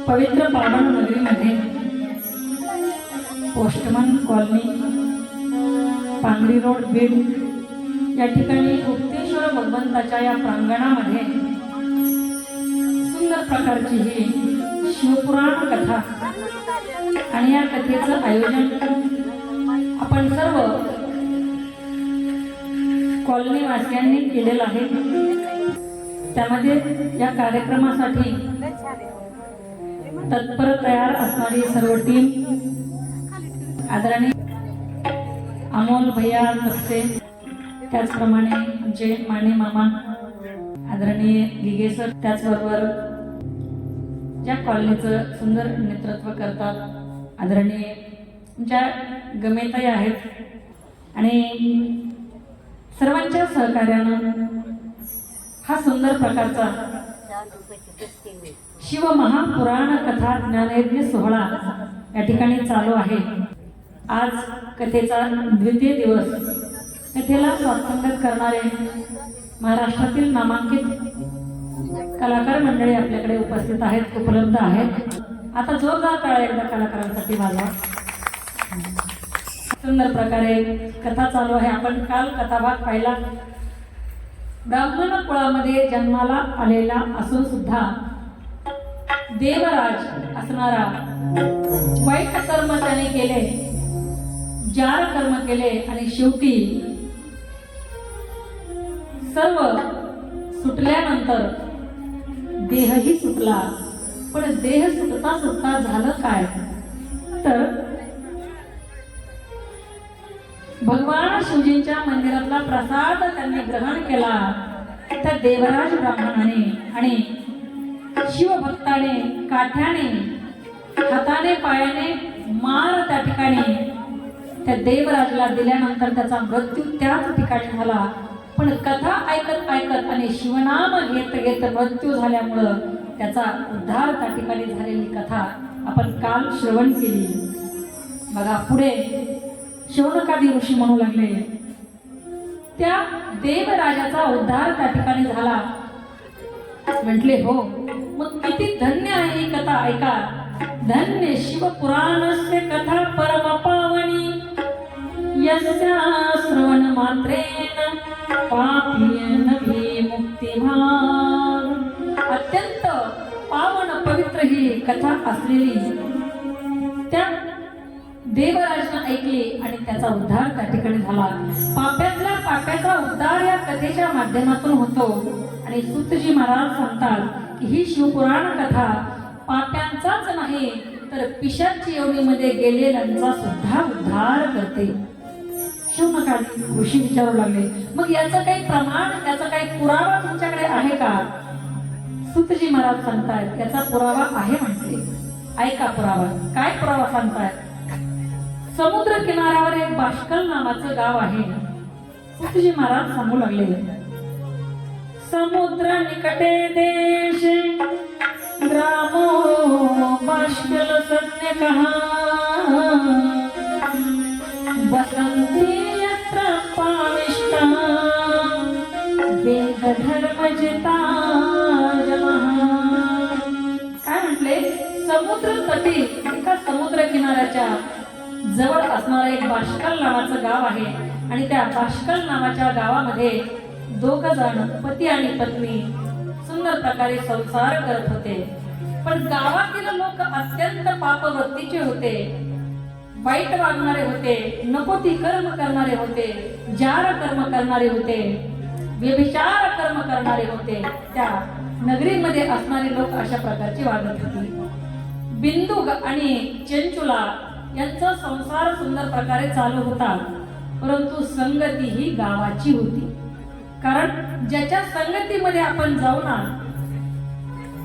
पवित्र पावन नगरीमध्ये postman colony, Pangri road, Beed या ठिकाणी गुप्तेश्वर भगवंताच्या या प्रांगणामध्ये सुंदर प्रकारची ही शिवपुराण कथा आणि या कथेचं आयोजन आपण सर्व कॉलनीवासियांनी केलेलं आहे। त्यामध्ये या कार्यक्रमासाठी तत्पर तयार असणारी सर्व टीम, आदरणीय अमोल भैया नक्से, त्याचप्रमाणे आमचे माने मामा आदरणीय लिगे सर, त्याचबरोबर ज्या कॉलनीचं सुंदर नेतृत्व करतात आदरणीय आमच्या गमेताई आहेत आणि सर्वांच्या सहकार्यानं हा सुंदर प्रकारचा शिव महापुराण कथा ज्ञानयज्ञ सोहळा या ठिकाणी चालू आहे। आज कथेचा द्वितीय दिवस। कथेला साथसंगत करणारे महाराष्ट्रातील नामांकित कलाकार मंडळी आपल्याकडे उपस्थित आहेत, उपलब्ध आहेत। आता जोरदार टाळ्या एकदा कलाकारांसाठी वाजवा। सुंदर प्रकारे कथा चालू आहे। आपण काल कथाभाग पाहिला। ब्राह्मण कुळामध्ये जन्माला आलेला असून सुद्धा देवराज असणारा वाईट कर्म त्याने केले, जार कर्म केले आणि शेवटी सर्व सुटल्यानंतर देहही सुटला। पण देह सुटता सुटता झालं काय तर भगवान शिवजींच्या मंदिरातला प्रसाद त्यांनी ग्रहण केला। त्या देवराज ब्राह्मणाने आणि शिवभक्ताने काठ्याने, हाताने, पायाने मार त्या ठिकाणी त्या देवराजला दिल्यानंतर त्याचा मृत्यू त्याच ठिकाणी झाला। पण कथा ऐकत ऐकत आणि शिवनाम घेत घेत मृत्यू झाल्यामुळं त्याचा उद्धार त्या ठिकाणी झालेली कथा आपण काल श्रवण केली। बघा पुढे शौनकादी ऋषी म्हणू लागले, त्या देवराजाचा उद्धार त्या ठिकाणी झाला। म्हटले हो, मग किती धन्य आहे ही कथा, ऐका। धन्य शिवपुराणस्य कथा परम पावनी, यस्या श्रवण मात्रेन पापीयन मुक्तिभान। अत्यंत पावन पवित्र ही कथा असलेली त्या देवराजाने ऐकली आणि त्याचा उद्धार त्या ठिकाणी झाला। पाप्याचा उद्धार या कथेच्या माध्यमातून होतो। आणि सूतजी महाराज सांगतात की ही शिवपुराण कथा पाप्यांचाच नाही तर पिशाची योनीमध्ये गेलेल्यांचा सुद्धा उद्धार करते। शौनकादी ऋषी विचारू लागले, मग याचं काही प्रमाण, याचा काही पुरावा तुमच्याकडे आहे का? सूतजी महाराज सांगतायत याचा पुरावा आहे म्हणते। ऐका पुरावा, काय पुरावा सांगतायत? समुद्र किनाऱ्यावर एक बाष्कल नावाचं गाव आहे। सूतजी महाराज सांगू लागले, समुद्र निकटे देश ग्रामो बाष्कल सत्य कहा, बसंती यत्र पाविष्टा वेद धर्म जिता जमहा। काय म्हटले? समुद्र तटी, एका समुद्र किनाऱ्याच्या जवळ असणारं एक बाष्कल नावाचं गाव आहे आणि त्या बाष्कल नावाच्या गावामध्ये दोघ जण पती आणि पत्नी सुंदर प्रकारे संसार करत होते। पण गावातील लोक अत्यंत पापवृत्तीचे होते, वाईट वागणारे होते, नको ती कर्म करणारे होते, जार कर्म करणारे होते, व्यभिचार कर्म करणारे होते। त्या नगरीमध्ये असणारे लोक अशा प्रकारची वागत होती। बिंदू आणि चंचुला यांचा संसार सुंदर प्रकारे चालू होता, परंतु संगती ही गावाची होती। कारण ज्याच्या संगतीमध्ये आपण जाऊ ना,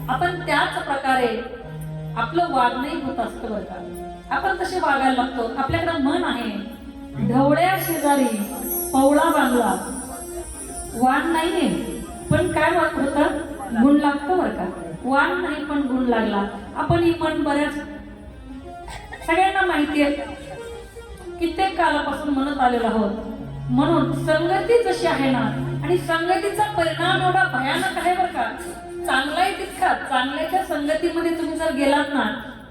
आपण त्याच प्रकारे आपलं वागणंही होत असतं बरं का। आपण तसे वागायला लागतो। आपल्याकडे मन आहे, ढवळ्या शेजारी पवळा बांधला, वाण नाहीये पण काय होतं, गुण लागतो बरं का। वाण नाही पण गुण लागला। आपण ही मन बऱ्याच सगळ्यांना माहिती आहे, कित्येक कालापासून म्हणत आलेलो आहोत। म्हणून संगती जशी आहे ना, आणि संगतीचा परिणाम एवढा भयानक आहे बरं का। चांगलाही तितका, चांगल्याच्या संगतीमध्ये तुम्ही जर गेलात ना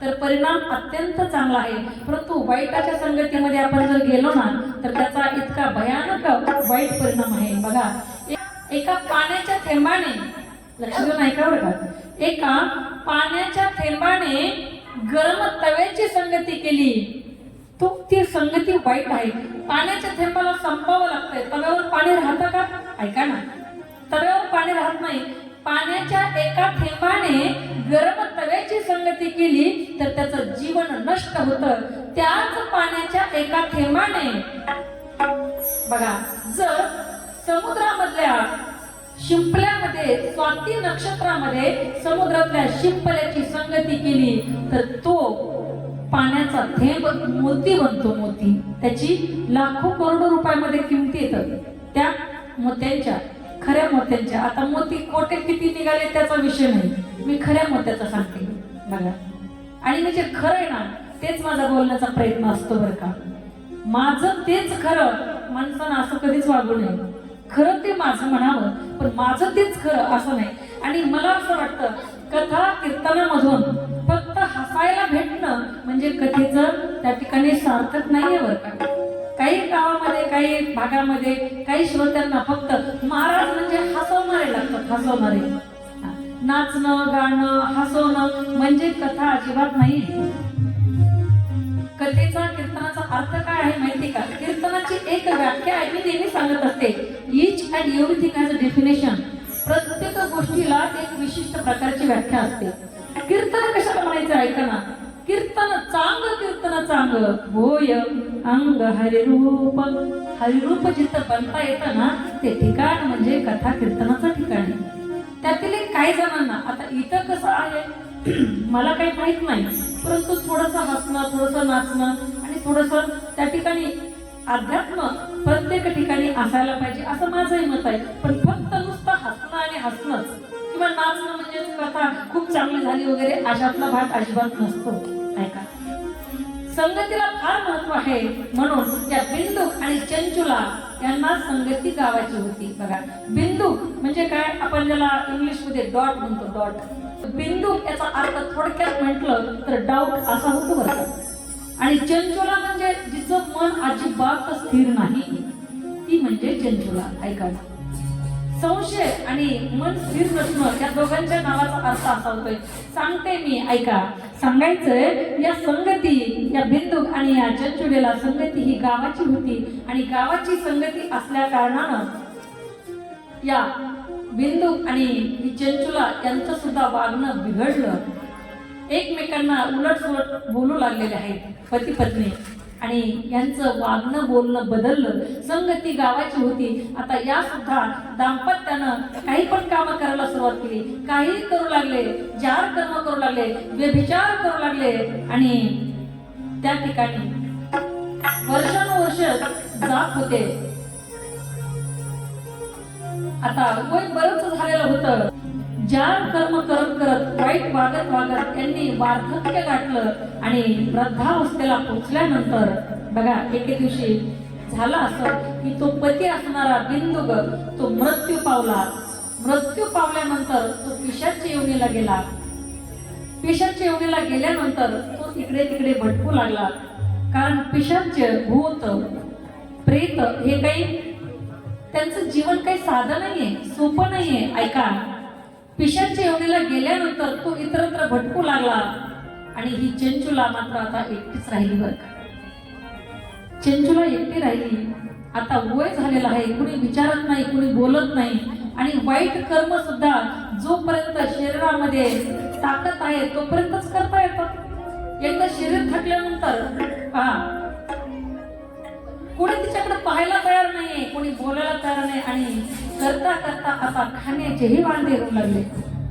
तर परिणाम अत्यंत चांगला आहे. परंतु वाईटाच्या संगतीमध्ये आपण जर गेलो ना तर त्याचा इतका भयानक वाईट परिणाम आहे. बघा, एका पाण्याच्या थेंबाने, लक्ष देऊन ऐका बरं का, एका पाण्याच्या थेंबाने गरम तव्याची संगती केली, तो ती संगती वाईट आहे. पाण्याच्या थेंबाला संपावं लागतंय, तव्यावर पाणी राहतं का? ऐका ना, तव्यावर पाणी राहत नाही. पाण्याच्या एका थेंबाने गरम तव्याची संगती केली तर त्याचं जीवन नष्ट होतं. त्याच पाण्याच्या एका थेंबाने, बघा, जर समुद्रामधल्या शिंपल्यामध्ये, स्वाती नक्षत्रामध्ये समुद्रातल्या शिंपल्याची संगती केली तर तो पाण्याचा थेंब मोती बनतो. मोती, त्याची लाखो करोडो रुपयामध्ये किमती येतात त्या मोत्यांच्या, खऱ्या मोत्यांच्या. आता मोती कोटे किती निघाले त्याचा विषय नाही, मी खऱ्या मोत्याचा सांगते. बघा, आणि मी जे खरं आहे ना तेच माझा बोलण्याचा प्रयत्न असतो बरं का. माझं तेच खरं, माणसानं असं कधीच वागू नये. खरं ते माझं म्हणावं, पण माझं तेच खरं असं नाही. आणि मला असं वाटतं, कथा कीर्तनामधून फक्त हसायला भेटणं म्हणजे कथेचं त्या ठिकाणी सार्थक नाहीये बरं का. काही गावामध्ये, काही भागामध्ये, काही श्रोत्यांना फक्त महाराज म्हणजे हसवणारे लागतात, हसवणारे. नाचणं, गाणं, हसवणं म्हणजे कथा अजिबात नाही. कथेचा, कीर्तनाचा अर्थ काय आहे माहिती का? कीर्तनाची एक व्याख्या आहे, मी नेहमी सांगत असते, each and everything has a definition. प्रत्येक गोष्टीला एक विशिष्ट प्रकारची व्याख्या असते. कीर्तन कशाला म्हणायचं? ऐका ना, कीर्तन चांग, कीर्तन चांग होय अंग हरिरूप. हरिरूप जिथं बनता येतं ना ते ठिकाण म्हणजे कथा कीर्तनाचं ठिकाण. त्यातील काही जणांना, आता इथं कसं आहे मला काही माहित नाही, परंतु थोडंसं हसणं, थोडंसं नाचणं आणि थोडंसं त्या ठिकाणी अध्यात्म प्रत्येक ठिकाणी असायला पाहिजे असं माझंही मत आहे. पण फक्त नुसतं हसणं आणि हसणंच किंवा नाचणं म्हणजे कथा खूप चांगली झाली वगैरे अशातला भाग अजिबात नसतो. ऐका, संगतीला फार महत्व आहे. म्हणून या बिंदू आणि चंचुला यांना संगती गावाची होती. बघा, बिंदू म्हणजे काय, आपण ज्याला इंग्लिश मध्ये डॉट म्हणतो, डॉट. बिंदू याचा अर्थ थोडक्यात म्हटलं तर डाऊट असा होतो बरं का. आणि चंचुला म्हणजे जिचं मन अजिबात स्थिर नाही, ती म्हणजे चंचुला. ऐका, संशय आणि मन स्थिर नसणं या दोघांच्या नावाचा अर्थ असा होतोय. सांगते मी, ऐका. सांगायचंय, या संगती, या बिंदू आणि या चंचुलेला संगती ही गावाची होती. आणि गावाची संगती असल्या कारणानं या बिंदू आणि ही चंचुला यांचं सुद्धा वागणं बिघडलं. एकमेकांना उलटसुलट बोलू लागलेले आहेत पती पत्नी, आणि यांचं वागणं बोलणं बदललं. संगती गावाची होती. आता या सुद्धा दाम्पत्यानं काही पण कामं करायला सुरुवात केली, काही करू लागले, जार कर्म करू लागले, व्यभिचार करू लागले. आणि त्या ठिकाणी वर्षानुवर्ष जात होते. आता वय बरंच झालेलं होतं. जार कर्म करत करत, वाईट वागत वागत यांनी वार्धक्य गाठलं. आणि वृद्धावस्थेला पोचल्यानंतर बघा, एके दिवशी झालं असं की तो पती असणारा बिंदू तो मृत्यू पावला. मृत्यू पावल्यानंतर तो पिशाच्या योनीला गेला. पिशाच्या योनीला गेल्यानंतर तो इकडे तिकडे भटकू लागला. कारण पिशाच, भूत, प्रेत हे काही त्यांचं जीवन काही साधं नाहीये, सोपं नाहीये. ऐका, पिशाच्या योनीला गेल्यानंतर तो इतरत्र भटकू लागला. आणि ही चंचुला मात्र आता एकटीच राहिली बरं का. चंचुला एकटी राहिली. आता वय झालेलं आहे, कुणी विचारत नाही, कुणी बोलत नाही. आणि वाईट कर्म सुद्धा जोपर्यंत शरीरामध्ये ताकद आहे तोपर्यंतच करता येतात. एकदा शरीर थकल्यानंतर पहा, कोणी तिच्याकडे पाहायला तयार नाहीये, कोणी बोलायला तयार नाही. आणि करता करता आता खाण्याचेही वांदे होऊ लागले.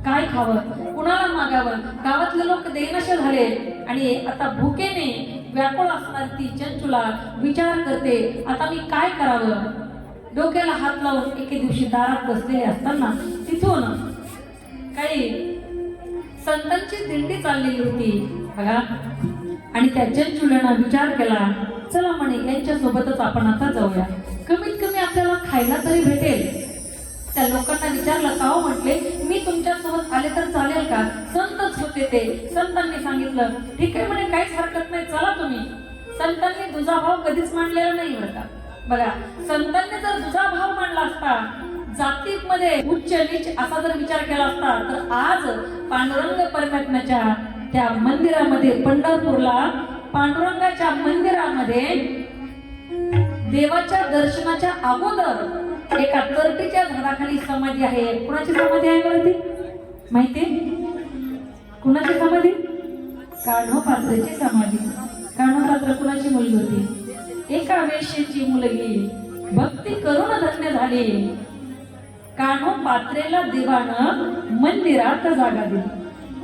काय खावं, कुणाला मागावं, गावातले लोक देईनाशे झाले. आणि आता भुकेने व्याकुळ असणारी ती चंचुला विचार करते, आता मी काय करावं. डोक्याला हात लावून एके दिवशी दारात बसलेले असताना तिथून काही संतांची दिंडी चाललेली होती बघा. आणि त्या चंचुल्यानं विचार केला, चला म्हणे यांच्या सोबतच आपण आता जाऊया, कमीत कमी आपल्याला खायला तरी भेटेल. त्या लोकांना विचारलं, का हो म्हटले, मी तुमच्या सोबत आले तर चालेल का? संतच होते. असते ते. संतांनी सांगितलं ठीक आहे म्हणे, काहीच हरकत नाही, चला तुम्ही. संतांनी दुजाभाव कधीच मांडलेला नाही बरं का. बघा, संतांनी जर दुजाभाव मांडला असता, जातीमध्ये उच्च नीच असा जर विचार केला असता, तर आज पांडुरंग परमात्म्याच्या त्या मंदिरामध्ये, पंढरपूरला पांडुरंगाच्या मंदिरामध्ये देवाच्या दर्शनाच्या अगोदर एका तरटीच्या झाडाखाली समाधी आहे. कुणाची समाधी आहे बरं ती माहिती? कुणाची समाधी? कान्होपात्रेची समाधी. कान्होपात्र कुणाची मुलगी होती? एका वेश्येची मुलगी. भक्ती करून धन्य झाली. कान्होपात्रेला देवानं मंदिरात जागा दिली.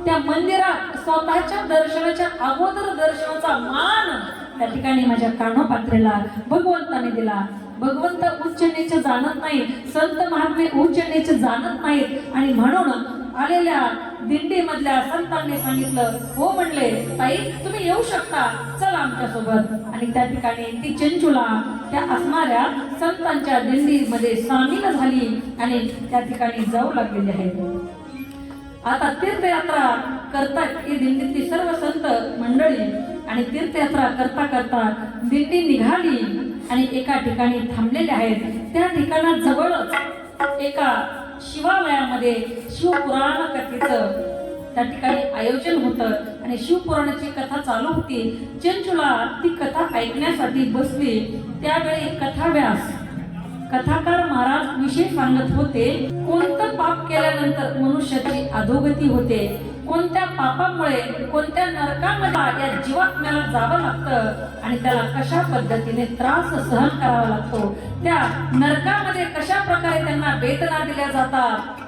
त्या मंदिरात स्वतःच्या दर्शनाच्या अगोदर दर्शनाचा मान त्या ठिकाणी माझ्या कान्होपात्रेला भगवंताने दिला. भगवंत उच्च नीच जाणत नाही, संत महात्मे उच्च नीच जाणत नाहीत, आणि म्हणून आलेल्या दिंडी मधल्या संतांनी सांगितलं, हो म्हणले ताई तुम्ही येऊ शकता, चला आमच्या सोबत. आणि त्या ठिकाणी ती चंचुला त्या असणाऱ्या संतांच्या दिंडीमध्ये सामील झाली आणि त्या ठिकाणी जाऊ लागलेली आहे. आता तीर्थयात्रा करतात ही दिंडीतली सर्व संत मंडळी, आणि तीर्थयात्रा करता करता दिंडी निघाली आणि एका ठिकाणी थांबलेले आहेत. त्या ठिकाणाजवळच एका शिवालयामध्ये शिवपुराण कथेचं त्या ठिकाणी आयोजन होतं आणि शिवपुराणाची कथा चालू होती. चंचुला ती कथा ऐकण्यासाठी बसली. त्यावेळी कथाव्यास कथाकार महाराज विषय सांगत होते, कोणतं पाप केल्यानंतर मनुष्याची अधोगती होते, कोणत्या पापामुळे कोणत्या नरकामध्ये या जीवात्म्याला जावं लागतं आणि त्याला कशा पद्धतीने त्रास सहन करावा लागतो, त्या नरकामध्ये कशा प्रकारे त्यांना वेदना दिल्या जातात.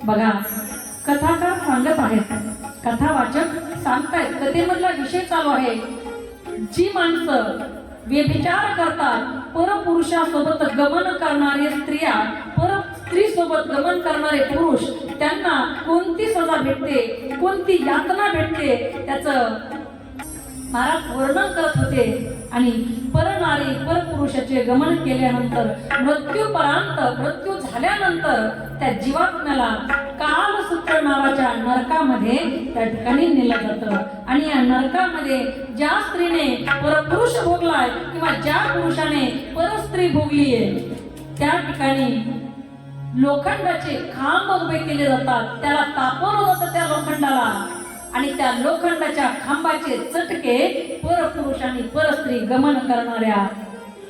बघा, कथाकार सांगत आहेत, कथावाचक सांगतायत, कथेमधला विषय चालू आहे. जी माणसं व्यभिचार करतात, परपुरुषासोबत गमन करणारे स्त्रिया, पर स्त्री सोबत गमन करणारे पुरुष, त्यांना कोणती सजा भेटते, कोणती यातना भेटते, त्याचं महाराज वर्णन करत होते. आणि परनारी परपुरुषाचे गमन केल्यानंतर मृत्यू झाल्यानंतर त्या जीवात्म्याला कालसूत्र नावाच्या नरकामध्ये त्या ठिकाणी नेलं जातं. आणि या नरकामध्ये ज्या स्त्रीने परपुरुष भोगलाय किंवा ज्या पुरुषाने परस्त्री भोगलीये, त्या ठिकाणी लोखंडाचे खांब उभे केले जातात, त्याला तापवलं जातं त्या लोखंडाला, आणि त्या लोखंडाच्या खांबाचे चटके परपुरुष आणि परस्त्री गमन करणाऱ्या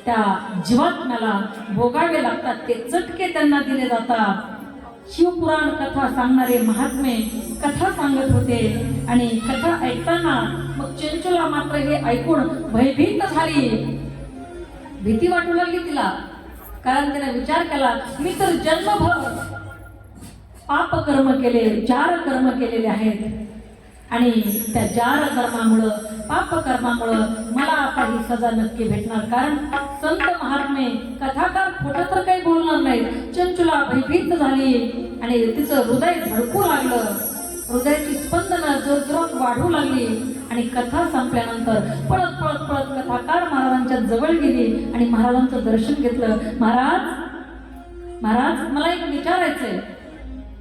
त्या जीवात्म्याला भोगावे लागतात. ते चटके त्यांना दिले जातात. शिवपुराण कथा सांगणारे महात्मे कथा सांगत होते आणि कथा ऐकताना मग चंचुला मात्र हे ऐकून भयभीत झाली. भीती वाटू लागली तिला, कारण तिने विचार केला, मी तर जन्मभर पाप कर्म केले, जार कर्म केलेले आहेत, आणि त्या जार कर्मामुळं, पाप कर्मामुळं मला आता ही सजा नक्की भेटणार. कारण संत महात्मे कथाकार खोटं तर काही बोलणार नाहीत. चंचुला भयभीत झाली आणि तिचं हृदय धडकू लागलं. हृदयाची स्पंदनं जोरजोरात वाढू लागली आणि कथा संपल्यानंतर पळत पळत पळत कथाकार महाराजांच्या जवळ गेली आणि महाराजांचं दर्शन घेतलं. महाराज महाराज मला एक विचारायचंय.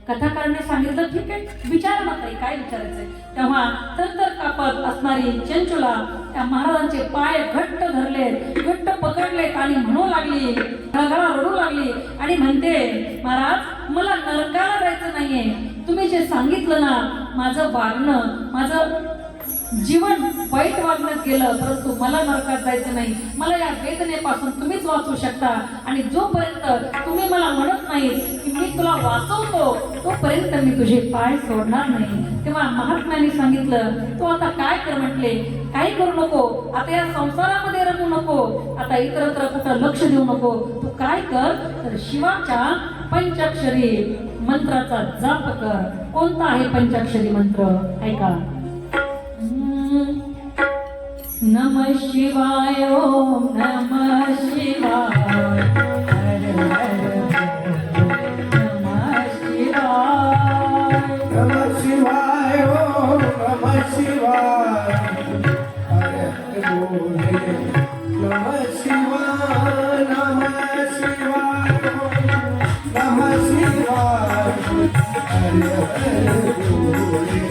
कथाकाराने सांगितलं ठीक आहे विचार ना ताई, काय विचारायचंय. तेव्हा थरथर कापत असणारी चंचुला त्या महाराजांचे पाय घट्ट धरलेत, घट्ट पकडलेत आणि म्हणू लागली, गळगळा रडू लागली आणि म्हणते, महाराज मला नरकाला जायचं नाहीये. तुम्ही जे सांगितलं ना, माझं वागणं, माझं जीवन वाईट वागण्यात गेलं, परंतु मला नरकात जायचं नाही. मला या वेदनेपासून तुम्हीच वाचवू शकता. आणि जोपर्यंत तुम्ही मला म्हणत नाही की मी तुला वाचवतो, तोपर्यंत मी तुझे पाय सोडणार नाही. तेव्हा महात्म्याने सांगितलं, तू आता काय कर म्हटले, काही करू नको, आता या संसारामध्ये रमू नको, आता इतरत्र कुठं लक्ष देऊ नको. तू काय कर तर शिवाच्या पंचाक्षरी मंत्राचा जाप कर. कोणता आहे पंचाक्षरी मंत्र ऐका. नमः शिवाय, ओम नमः शिवाय, हर हर नमः शिवाय, नमः शिवाय, ओम नमः शिवाय, हर हर बोले नमः शिवाय, नमः शिवाय, नमः शिवाय, हर हर बोले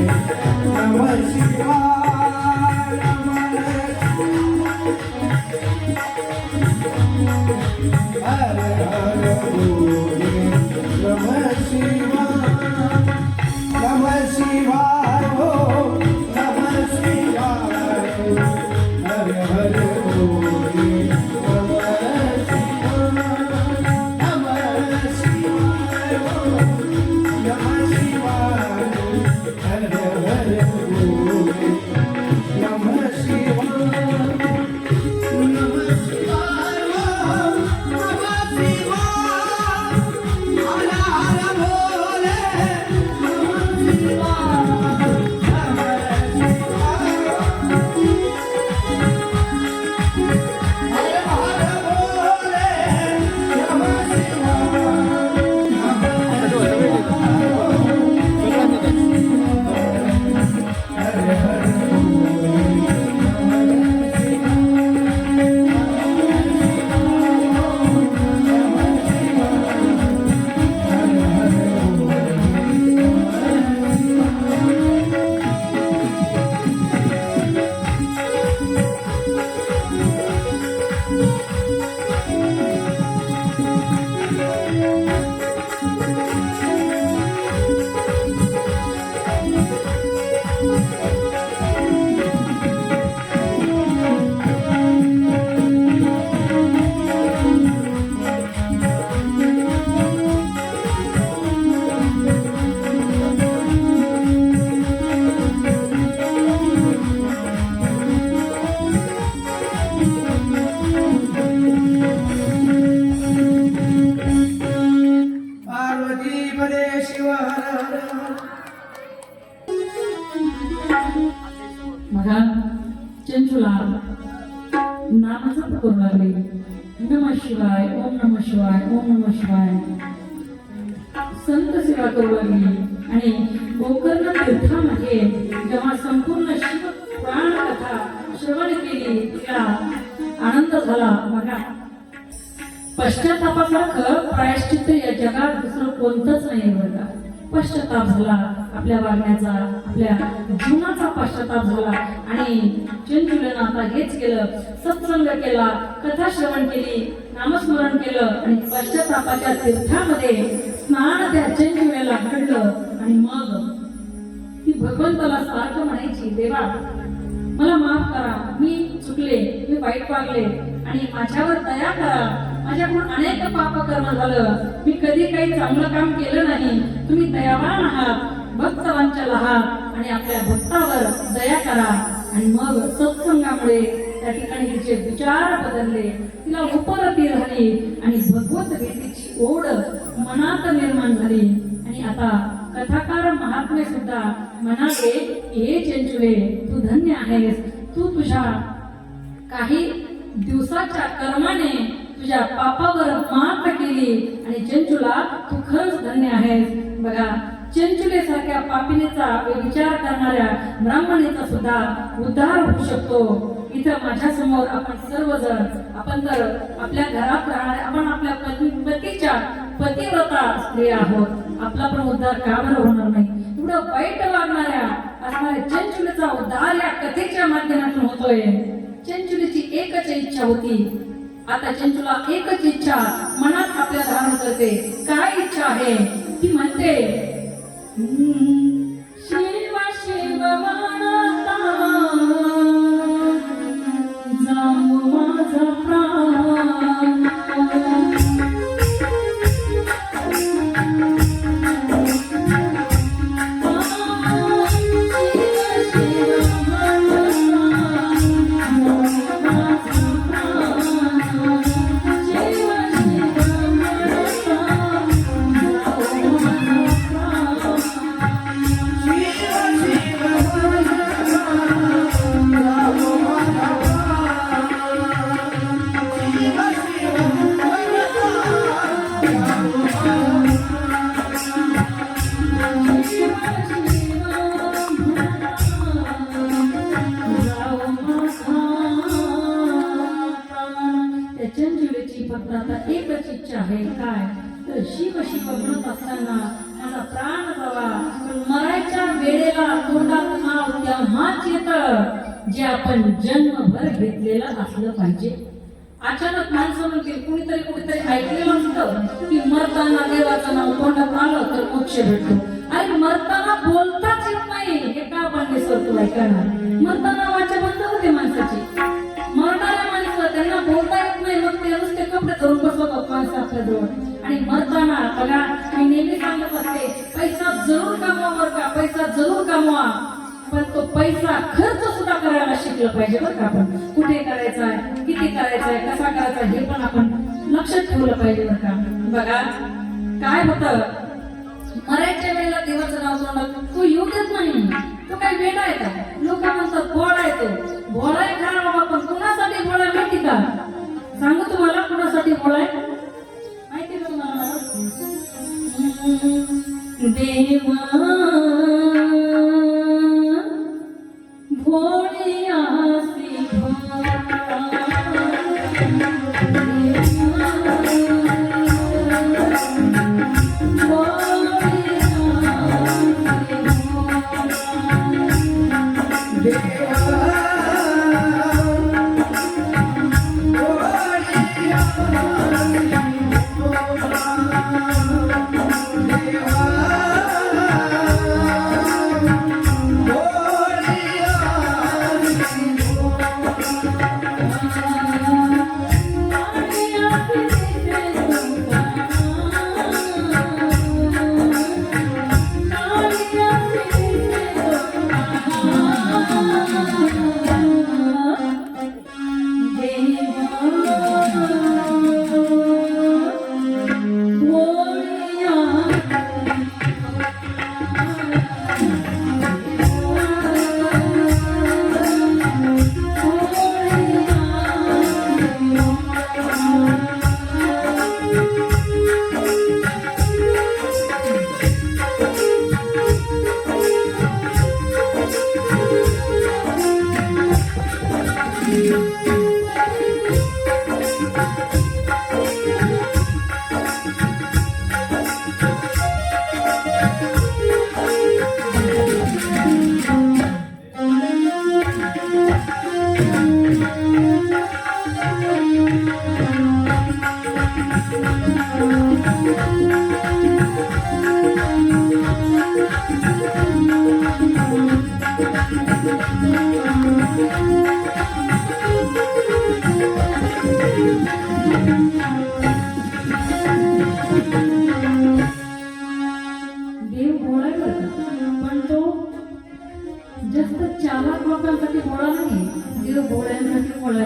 पार्वती पदे शिव हर बघा चंचुला नामजप करू लागले. नमः शिवाय, ओम नमः शिवाय, ओम नमः शिवाय. संत सेवा करू लागली आणि गोकर्ण तीर्थामध्ये जेव्हा संपूर्ण शिव पुराण कथा श्रवण केली तिला आनंद झाला. बघा पश्चातापासारखं प्रायश्चित्त या जगात दुसरं कोणतंच नाही बरं का. पश्चाताप झाला आपल्या वागण्याचा, आपल्या जीवनाचा पश्चाताप झाला आणि चंचुलेनं आता हेच केलं, सत्संग केला, कथा श्रवण केली, नामस्मरण केलं आणि पश्चातापाच्या तीर्थामध्ये स्नान त्या चंचुलेला घडलं आणि मग ती भगवंताला सारखं म्हणायची, देवा मला माफ करा, मी चुकले, मी वाईट वागले आणि माझ्यावर दया करा. माझ्याकडून अनेक पाप कर्म झालं, मी कधी काही चांगलं काम केलं नाही. तुम्ही दयावान आहात, भक्तवांचल आहात आणि आपल्या भक्तावर दया करा. आणि मग सत्संगामुळे त्या ठिकाणी तिचे विचार बदलले, तिला उपरती झाली आणि भगवत भीतीची ओढ मनात निर्माण झाली. आणि आता कथाकार महात्मे सुद्धा म्हणाले, हे चंचुले तू धन्य आहेस, तू तुझ्या काही दिवसाच्या कर्माने तुझ्या पापावर मात केली आणि चंचुला तू खरंच धन्य आहेस. बघा चंचुले सारख्या पापिनीचा विचार करणाऱ्या ब्राह्मणीचा सुद्धा उद्धार होऊ शकतो. इथं माझ्या समोर आपण सर्वजण, आपण तर आपल्या घरात राहणारे, आपण आपल्या पतीच्या पतिव्रता स्त्री आहोत, आपला पण उद्धार का बरं होणार नाही. एवढं वाईट वागणाऱ्या असणाऱ्या चंचुलीचा उद्धार या कथेच्या माध्यमातून होतोय. चंचुलीची एकच इच्छा होती, आता चंचुला एकच इच्छा मनात आपल्या धारण करते. काय इच्छा आहे ती म्हणते, शिव शिव म्हणता जाऊ माझा प्राण. फक्त आता एकच इच्छा आहे, काय तर शिव शिव म्हणत असताना माझा प्राण जावा. मरायच्या वेळेला तोंडात नाव तेव्हाच येतं जे आपण जन्मभर घेतलेलं असलं पाहिजे. अचानक माणसं म्हणतील, कुणीतरी ऐकलेलं असतं की मरताना देवाचं नाव तोंडात आलं तर मोक्ष भेटतो. आणि मरताना बोलताच येत नाही, हे का आपण विसरतो ऐकणार. मरताना वाचा बंद होते माणसाची. मरणाऱ्या माणसं त्यांना बोलता येत नाही, मग ते नुसते कपडे धरून बसवतात माणसं आपल्या जवळ. आणि मरताना बघा मी नेहमी सांगत असते, पैसा जरूर कमवा बरं का, पैसा जरूर कमवा, पण तो पैसा खर्च सुद्धा करायला शिकलं पाहिजे बरं का. आपण कुठे करायचा आहे, किती करायचा आहे, कसा करायचा हे पण आपण लक्षात ठेवलं पाहिजे बरं का. बघा काय होतं, मरायच्या वेळेला देवाचं नाव तोंडात तो येऊ देत नाही. तो काही वेडा आहे का? लोक म्हणतात भोळा आहे, तो भोळा आहे खरा बाबा, पण कुणासाठी भोळा माहिती का? सांगू तुम्हाला कुणासाठी भोळा आहे माहिती का तुम्हाला? देवा भोळ्यासी Oh देव भोळा पण तो जास्त चालाक लोकांसाठी भोळा नाही. देव भोळ्यांसाठी भोळा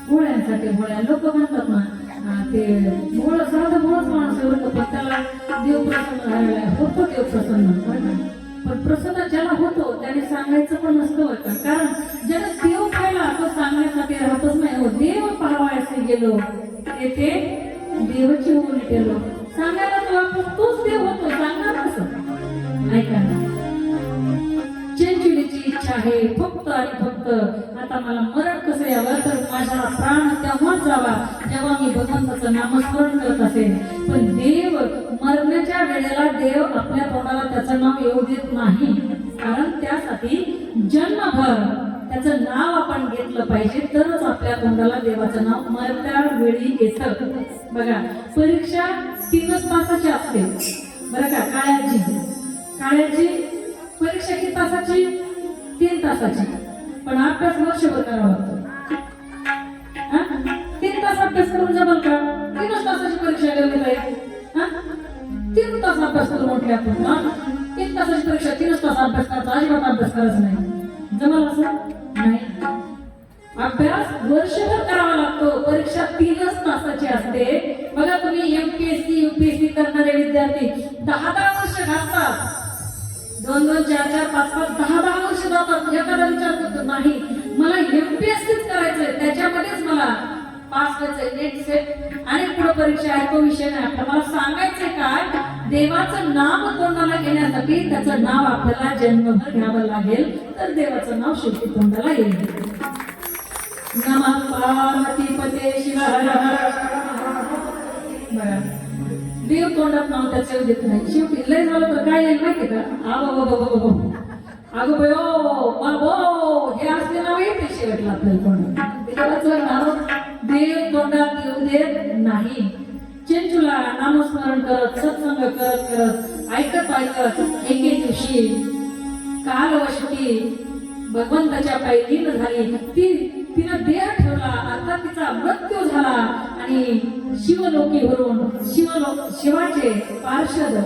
भोळ्यांसाठी भोळ्या लोक म्हणतात ना ते भोळ साधं भोळच माणूस एवढं पण त्याला देव प्रसन्न झालेला होतो. देव प्रसन्न पण प्रसन्न ज्याला होतो त्याने सांगायचं पण नसतं होतं. कारण ज्याला देव पाहिला तो सांगण्यासाठी राहतच नाही. देव पाहावायचे गेलो ते देवाची ओळख केलो सांगायला तर तोच देव होतो. सांगणार कसं? ऐका ना, चंचुलीची इच्छा आहे फक्त आणि फक्त आता मला मरण कसं यावं तर माझा प्राण तेव्हाच जावा जेव्हा मी भगवंताचं नामस्मरण करत असेल. पण देव मरण्याच्या वेळेला देव आपल्या तोंडाला त्याचं नाव येऊ देत नाही. कारण त्यासाठी जन्मभर त्याचं नाव आपण घेतलं पाहिजे तरच आपल्या तोंडाला देवाचं नाव मरत्या वेळी येतं. बघा, परीक्षा 3 तासाची असते बरं का. काळ्याची परीक्षा किती तासाची? 3 तासाची. पण अभ्यास वर्षभर करावा लागतो. 3 तास अभ्यास करून जमल का? 3 तासाची परीक्षा घेऊन जाईल. 3 तास अभ्यास करून म्हटले आपण 3 तासाची परीक्षा 3 तास अभ्यास करायचा, अजिबात अभ्यास करायचा नाही. जमल असं नाही. अभ्यास वर्षभर करावा लागतो. परीक्षा 3 तासाची असते. बघा तुम्ही MPSC UPSC करणारे विद्यार्थी 10 वर्ष घालतात. 2-2, 4-4, 5-5, 10 वर्ष जातात. एखादा विचार करतो नाही मला MPSCच करायचंय त्याच्यामध्येच मला पास व्हायचंय नेट सेट आणि पुढे परीक्षा आहे तो विषय नाही. आपल्याला मला सांगायचंय काय देवाचं नाव तोंडाला घेण्यासाठी त्याचं नाव आपल्याला जन्मभर घ्यावं लागेल तर देवाचं नाव शेवटी तोंडाला येईल. नमः पार्वतीपते शिव हर हर. देव तोंडात नाव त्याचं येऊ देत नाही. शेवटी लय झालं तर काय येईल माहिती का? अगो बयो बाबो हे असले नाव येते शेवटला आपल्याला तोंडात. देवाचं नाव देव तोंडात येऊ देत नाही. चंचुला नामस्मरण करत सत्संग करत करत ऐकत एके दिवशी कालवशती भगवंताच्या पायी लीन झाली. तिनं देह ठेवला. आता तिचा मृत्यू झाला आणि शिवलोकीवरून शिवाचे पार्षद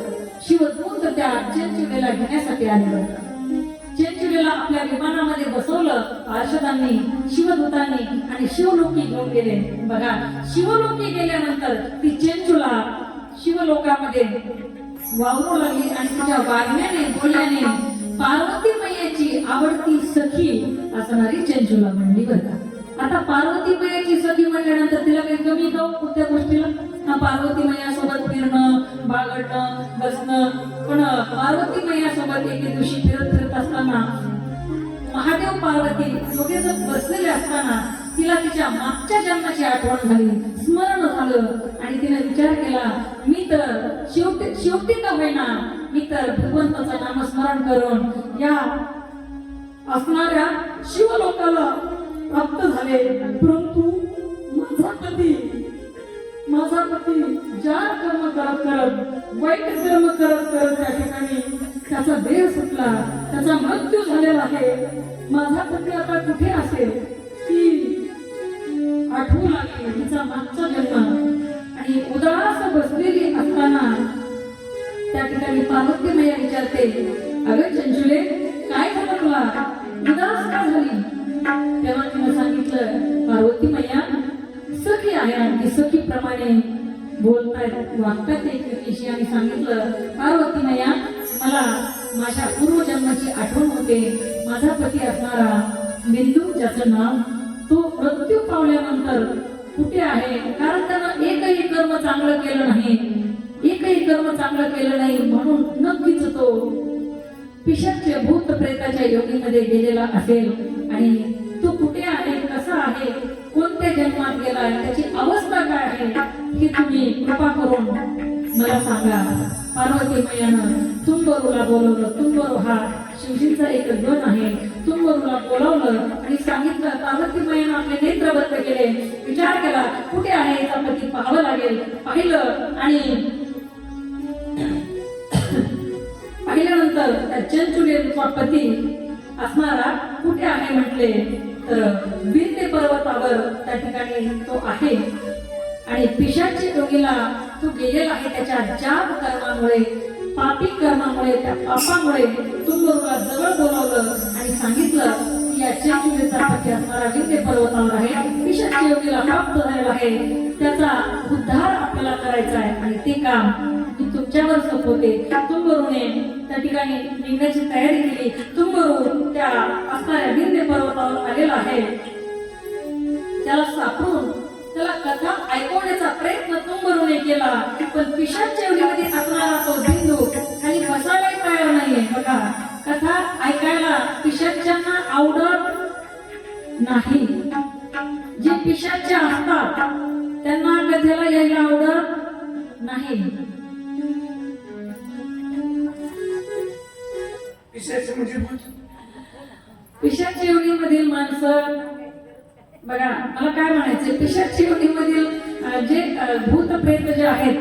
शिवदूत त्या चंचुलेला घेण्यासाठी आले. चंचुलेला आपल्या विमानामध्ये बसवलं पार्षदांनी शिवदूतांनी आणि शिवलोकी घेऊन गेले. बघा, शिवलोकी गेल्यानंतर ती चंचुला शिवलोकामध्ये वावरू लागली आणि तिच्या वागण्याने बोलण्याने पार्वती मैयाची आवडती सखी असणारी चंचुला म्हणली. बरं, आता पार्वती मैयाची सखी म्हणल्यानंतर तिला काही कमी जाऊ कोणत्या गोष्टीला? पार्वती मैयासोबत फिरणं बागडणं बसणं. पण पार्वती मैयासोबत एके दिवशी फिरत असताना महादेव पार्वती दोघे जण बसलेले असताना तिला तिच्या मागच्या जन्माची आठवण झाली, स्मरण झालं आणि तिने विचार केला मी तर शेवटी का होईना मी तर भगवंताचं नामस्मरण करून या असणाऱ्या शिवलोकाला प्राप्त झाले. परंतु माझा पती ज्या कर्म करत वाईट कर्म करत त्या ठिकाणी त्याचा देह सुटला, त्याचा मृत्यू झालेला आहे. माझा पती आता कुठे असेल ती आठवू लागली तिचा मागचा जन्म आणि उदास बसलेली असताना त्या ठिकाणी पार्वती मैया विचारते अगं चंचुले काय झालं तुला? उदास का झाली? तेव्हा तिने सांगितलं, पार्वती मैया सखी आहे आणि सखीप्रमाणे बोलतायत वागतात एकमेकीशी. आणि सांगितलं, पार्वती मैया मला माझ्या पूर्वजन्माची आठवण होते. माझा पती असणारा बिंदू, ज्याचं नाव तो मृत्यू पावल्यानंतर कुठे आहे? कारण त्यानं एकही कर्म चांगलं केलं नाही, एकही कर्म चांगलं केलं नाही, म्हणून नक्कीच तो पिशाच्य भूत प्रेताच्या योनीमध्ये गेलेला असेल. आणि तो कुठे आहे, कसा आहे, कोणत्या जन्मात गेला, त्याची अवस्था काय आहे, हे तुम्ही कृपा करून मला सांगा. पार्वती मैयानं तुंबरूला बोलवलं. तुंबरू हा शिवजींचा एक गण आहे. तुंबरूला बोलावलं आणि सांगितलं. पार्वती मैयानं आपले नेत्र बंद केले, विचार केला कुठे आहे याचा पती, पाहावं लागेल. पाहिलं आणि पाहिल्यानंतर त्या चंचुलेचा पती असणारा कुठे आहे म्हटले तर विंध्य पर्वतावर त्या ठिकाणी तो आहे. आणि पिशाची योगीला तो गेलेला आहे. त्याच्या जाप कर्मामुळे, पापी कर्मामुळे, त्या पापामुळे तुंबरूला जवळ बोलावलं आणि सांगितलं की या चंचुलेचा पती असणारा विंध्य पर्वतावर आहे. पिशाची योगीला प्राप्त झालेला आहे. त्याचा उद्धार आपल्याला करायचा आहे आणि ते काम मी तुमच्यावर सोपवते. तुंबरूने त्या ठिकाणी निघण्याची तयारी केली. तुंबरू त्या असणाऱ्या विंध्य पर्वतावर आलेला आहे. त्याला सापडून त्याला कथा ऐकवण्याचा प्रयत्न तुंबरूने केला, पण पिशाच्च्या योनीमध्ये असणारा तो बिंदू खाली बसायला तयार नाहीये. बघा, कथा ऐकायला पिशाच्यांना आवडत नाही. जे पिशाच्य असतात त्यांना कथेला यायला आवडत नाही. पिशाच म्हणजे भूत. पिशाच्य योनीमधील माणसं, बघा मला काय म्हणायचं, पिशाच्य योनीमधील जे भूत प्रेत जे आहेत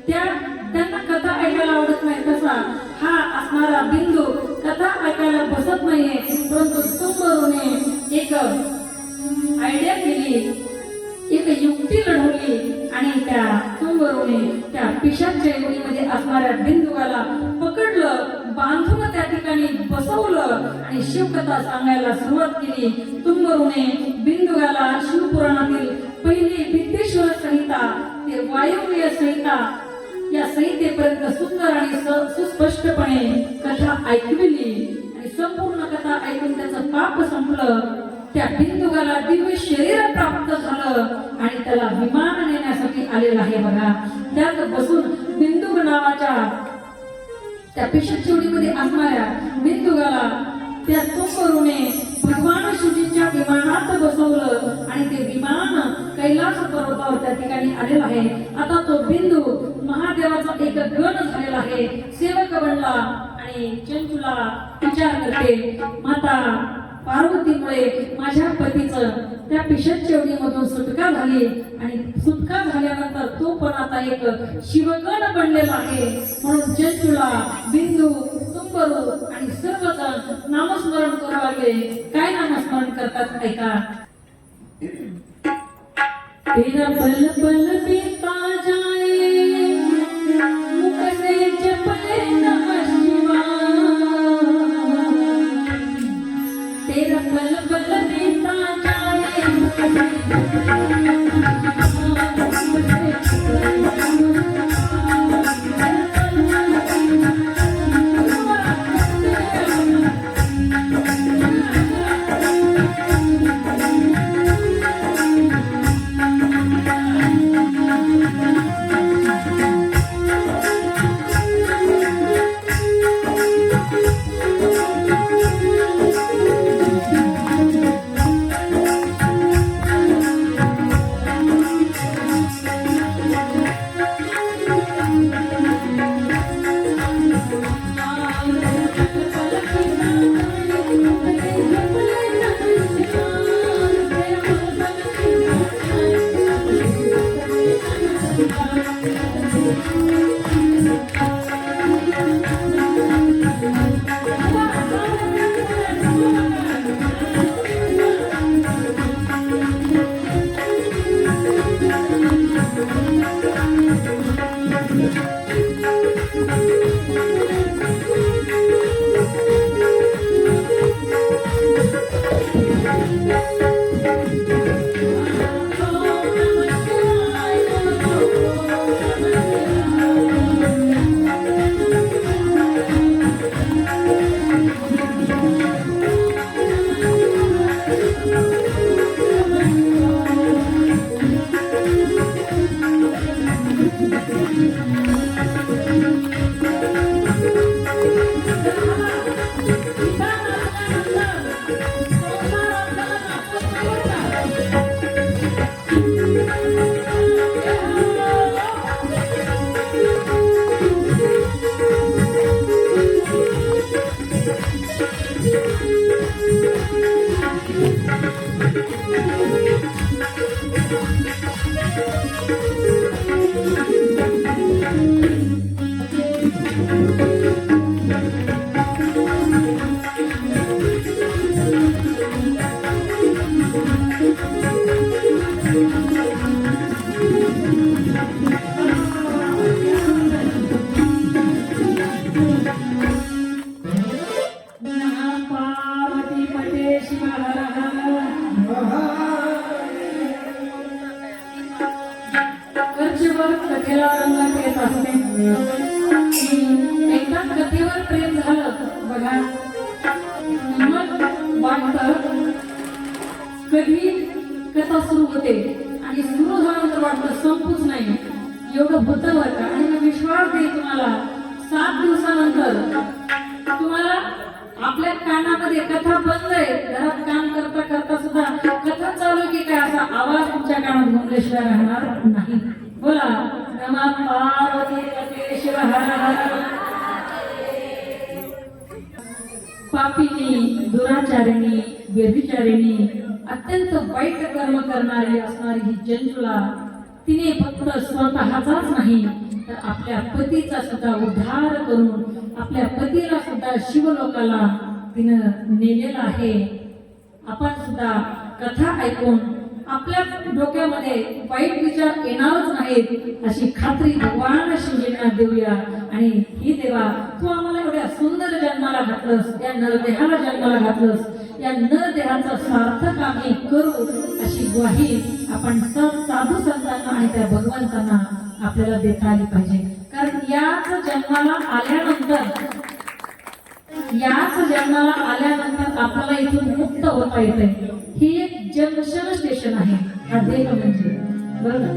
त्यांना कथा ऐकायला आवडत नाही. तसा हा असणारा बिंदू कथा ऐकायला बसत नाहीये. परंतु तुंबरूने एक आयडिया केली, एक युक्ती लढवली आणि त्या तुंबरूने त्या पिशाच्य योनीमध्ये असणाऱ्या बिंदुवाला पकडलं, बांधून त्या ठिकाणी बसवलं आणि शिवकथा सांगायला सुरुवात केली. तुंबरूने बिंदुगाला शिवपुराणातील पहिली विद्येश्वर संहिता ते वायव्य संहिता या संहितेपर्यंत सुंदर आणि सुस्पष्टपणे कथा ऐकविली. आणि संपूर्ण कथा ऐकून त्याचं पाप संपलं. त्या बिंदुगाला दिव्य शरीर प्राप्त झालं आणि त्याला विमान नेण्यासाठी आलेला आहे. बघा, त्यात बसून बिंदुग नावाच्या त्या पिशाच्य योनीमध्ये असणाऱ्या बिंदुगाला त्या तुंबरूने भगवान शिवजींच्या विमानात बसवलं आणि ते विमान कैलास पर्वतावर त्या ठिकाणी आलेलं आहे. आता तो बिंदू महादेवाचा एक गण झालेला आहे, सेवक बनला. आणि चंचुला विचार करते, माता पार्वतीमुळे माझ्या पतीचं त्या पिशाच्य योनीमधून सुटका झाली आणि सुटका झाल्यानंतर तो पण आता एक शिवगण बनलेला आहे. म्हणून चंचुला, बिंदू, तुंबरू आणि सर्वजण नामस्मरण करू लागले. काय नामस्मरण करतात ऐका. तेरा पल पल बीता जाए, मुख से जपले नमः शिवाय. तेरा पल पल बीता जाए, मुख से जपले एकदा कथेवर प्रेम झालं बघा, मग वाटतं कधी कथा सुरू होते आणि सुरू झाल्यानंतर वाटतं संपूच नाही, एवढं होतं बरं का. आणि मी विश्वास देईन तुम्हाला, 7 दिवसानंतर तुम्हाला आपल्या कानामध्ये कथा बंद आहे, घरात काम करता करता सुद्धा कथा चालू की काय असा आवाज तुमच्या कानात घुमल्याशिवाय राहणार नाही. बोला नमः पार्वती पते शिव हर हर. पापिनी, दुराचारिणी, व्यभिचारिणी, अत्यंत वाईट कर्म करणारी असणारी ही जंजुला तिने फक्त स्वतःचाच नाही तर आपल्या पतीचा सुद्धा उद्धार करून आपल्या पतीला सुद्धा शिवलोकाला तिनं नेलेला आहे. आपण सुद्धा कथा ऐकून आपल्या डोक्यामध्ये वाईट विचार येणारच नाहीत अशी खात्री भगवान शिवजींना देऊया. आणि ही देवा, तू आम्हाला एवढ्या सुंदर जन्माला घातलंस, या नरदेहाला जन्माला घातलंस, या नरदेहाचं सार्थक आम्ही करू अशी ग्वाही आपण साधू संतांना आणि त्या भगवंतांना आपल्याला देता आली पाहिजे. कारण याच जन्माला आल्यानंतर आपल्याला इथून मुक्त होता येते. ही एक जंक्शन स्टेशन आहे हा देह म्हणजे, बरोबर.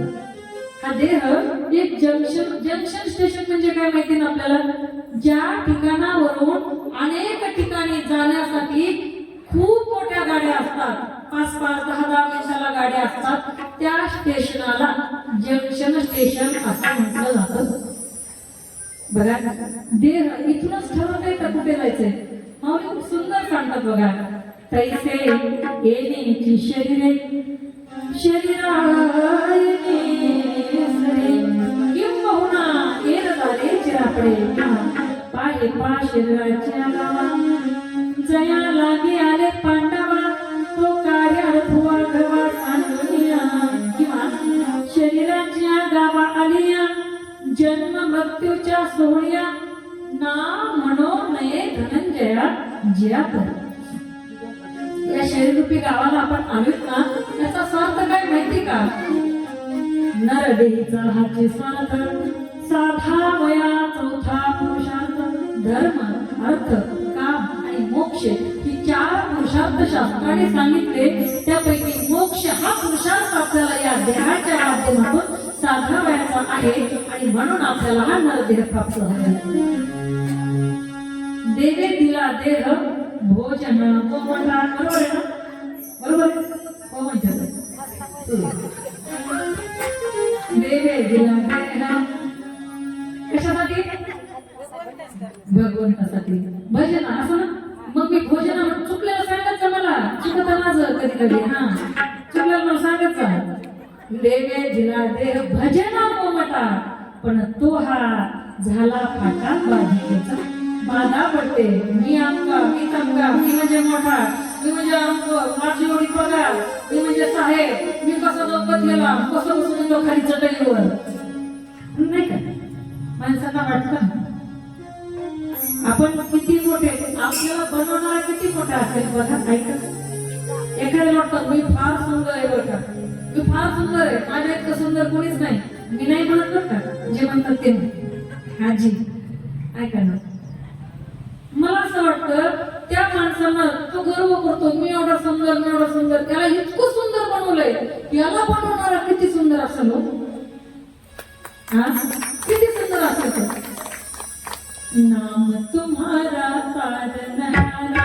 हा देह एक जंक्शन स्टेशन म्हणजे काय माहिती ना आपल्याला, ज्या ठिकाणावरून अनेक ठिकाणी जाण्यासाठी खूप मोठ्या गाड्या असतात, 5-5, 10-10 मिनिटाला गाड्या असतात, त्या स्टेशनाला जंक्शन स्टेशन असं म्हटलं जातं. बघा, देह इथूनच ठरवता येतं कुठे जायचंय. माऊली खूप सुंदर सांगतात बघा, तैसे येण्याची शरीरे शरीरायने सरे किंबहुना एरदारे चिरापडे पाहे पा शरीराच्या गावा जया लागे आले पांडवा तो कार्यार्थ वाढवा सांगूया. किंवा शरीराच्या गावा आलिया जन्म मृत्यूच्या सोहळ्या ना म्हणो नये धनंजया जियात. या शरीररूपी गावाला आपण आलोत ना, याचा स्वार्थ काय माहिती का? नरदेहीचा हाचे स्वार्थ साधा वया चौथा पुरुषार्थ धर्म अर्थ काम आणि मोक्ष ही 4 पुरुषार्थ शास्त्राने सांगितले. त्यापैकी मोक्ष हा पुरुषार्थ आपल्याला या देहाच्या माध्यमातून साधा वयाचा आहे आणि म्हणून आपल्याला हा नरदेह प्राप्त झाला. देवे दिला देह भोजन कोमटा, बरोबर आहे ना? बरोबर हो म्हणतात. देवे दिला देह कशासाठी? भगवंतासाठी. भजन असं ना, मग मी भोजन चुकलेलं सांगायचं, मला चुकत माझं कधी कधी, हा चुकलेलं मला सांगायचं. देवे दिला देह भजना कोमटा, पण तो हा झाला फाटा बाधिकेचा. बाधा पडते, मी आमका, मी तमका, मी म्हणजे मोठा, मी म्हणजे माझी एवढी पगार, मी म्हणजे साहेब, मी कसा झोपत गेला, कसं बसून तो खाली चटईवर, नाही का माणसांना वाटतं. आपण किती मोठे, आपल्याला बनवणारा किती मोठा असेल बघा. ऐका, एखाद्याला वाटतं मी फार सुंदर आहे बघा, मी फार सुंदर आहे, माझ्या इतकं सुंदर कोणीच नाही. मी नाही म्हणत बरं का, जे म्हणतात ते हाजी. ऐका ना, मला असं वाटतं त्या माणसाला तो गर्व करतो, मी एवढा सुंदर, मी एवढा सुंदर, त्याला इतकं सुंदर बनवलंय, याला बनवणारा किती सुंदर असेल हो, किती सुंदर असेल. नाम तुम्हारा तारनहारा,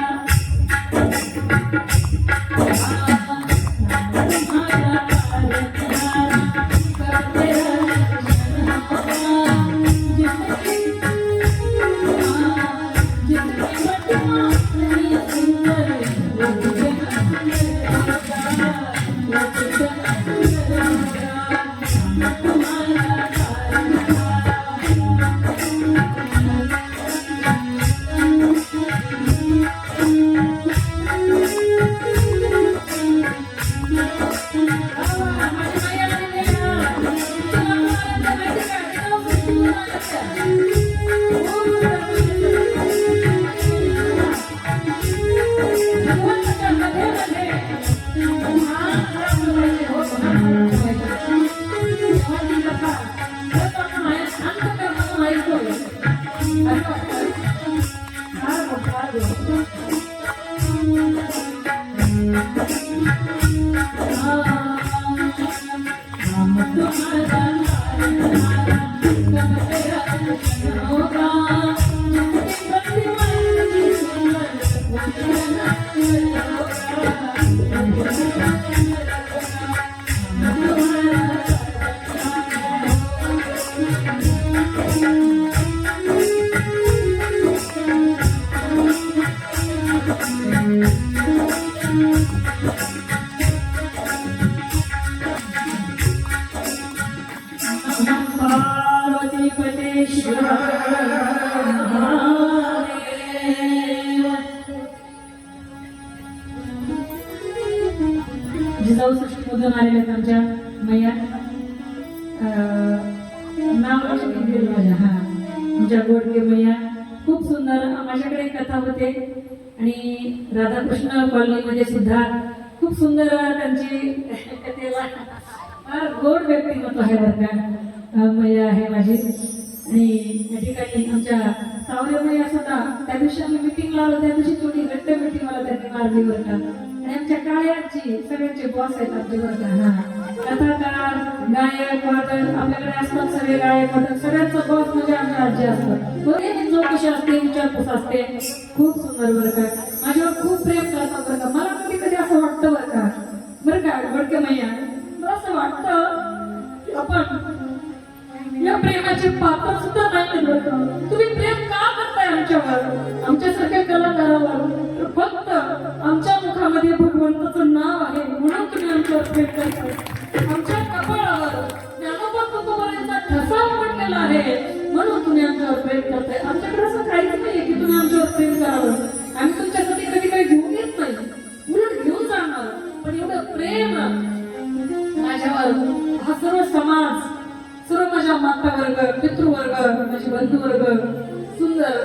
पार्वती पते शिव जिजाऊ सृष्टीमधून आलेल्या आमच्या मैया नाव लक्षात येईल माझ्या आमच्या गोडके मैया खूप सुंदर. माझ्याकडे एक कथा होते आणि राधाकृष्ण कॉलनीमध्ये सुद्धा खूप सुंदर त्यांची कथेला फार गोड व्यक्तिमत्व आहे बरं का. मैया आहे माझी आणि या ठिकाणी आमच्या सावरे मैया सुद्धा त्या दिवशी आम्ही मिटिंग लावलं त्या दिवशी थोडी घट्ट मिठी मला त्यांनी मारली बरं का. आणि आमच्या काळ्याची सगळ्यांचे बॉस आहेत आमचे बरं का. कथाकार गायक वादक आपल्याकडे असतात सगळे गायक वादक सगळ्यांचा बॉस म्हणजे आमच्या आजी असतात. बरे चौकशी असते विचारपूस असते खूप सुंदर बरं का. माझ्यावर खूप प्रेम करतात बरं का. मला कधी कधी असं वाटतं बरं का बरं का गोडके मैया मला असं वाटतं की आपण या प्रेमाचे पात्र सुद्धा नाही बरं का. तुम्ही प्रेम का करताय आमच्यावर आमच्यासारख्या कलाकारावर फक्त आमच्या मुखामध्ये भगवंताचं नाव आहे म्हणून तुम्ही आमच्यावर प्रेम करताय. आमच्या कपाळावर ज्ञानोबा तुकोबारांचा ठसा उमटलेला आहे म्हणून तुम्ही आमच्यावर प्रेम करताय. आमच्याकडे असं काहीच नाहीये की तुम्ही आमच्यावर प्रेम करावं. आम्ही तुमच्यासाठी कधी काही घेऊन येत नाही उलट घेऊन जाणार. पण एवढं प्रेम माझ्यावर हा सर्व समाज सर्व माझ्या माता वर्ग पितृवर्ग माझे बंधू वर्ग सुंदर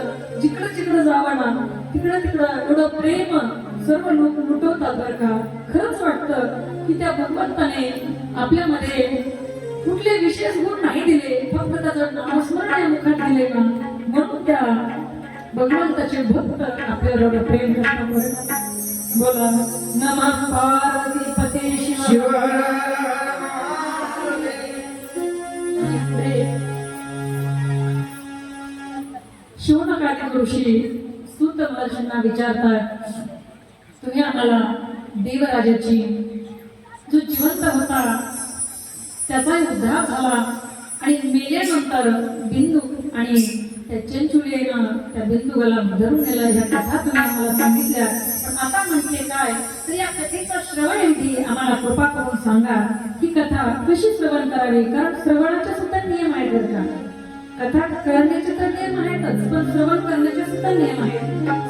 जिकडे जिकडे जावा ना तिकडे तिकडं एवढं प्रेम सर्व लोक लुटवतात बरं का. खरंच वाटतं की त्या भगवंताने आपल्यामध्ये कुठले विशेष गुण नाही दिले फक्त त्याचं नामस्मरण या मुखात दिले ना म्हणून त्या भगवंताचे भक्त आपल्याला एवढं प्रेम करतात बरं का. बोला नमः पार्वती पते शिव. शिवनकालिक ऋषी सूत महर्षींना विचारतात तुम्ही आम्हाला देवराजाची जो जिवंत होता त्याचा उद्धार झाला आणि मेल्यानंतर बिंदू आणि त्या चंचुलीनं त्या बिंदूला धरून नेलं ह्या कथा तुम्ही आम्हाला सांगितल्या. पण आता म्हणते काय तर या कथेचा श्रवण विधी आम्हाला कृपा करून सांगा. ही कथा कशी श्रवण करावी कारण श्रवणाचे सुद्धा नियम आहेत बरं का. कथा करण्याचे तर नियम आहेतच पण श्रवण करण्याचे सुद्धा नियम आहेत.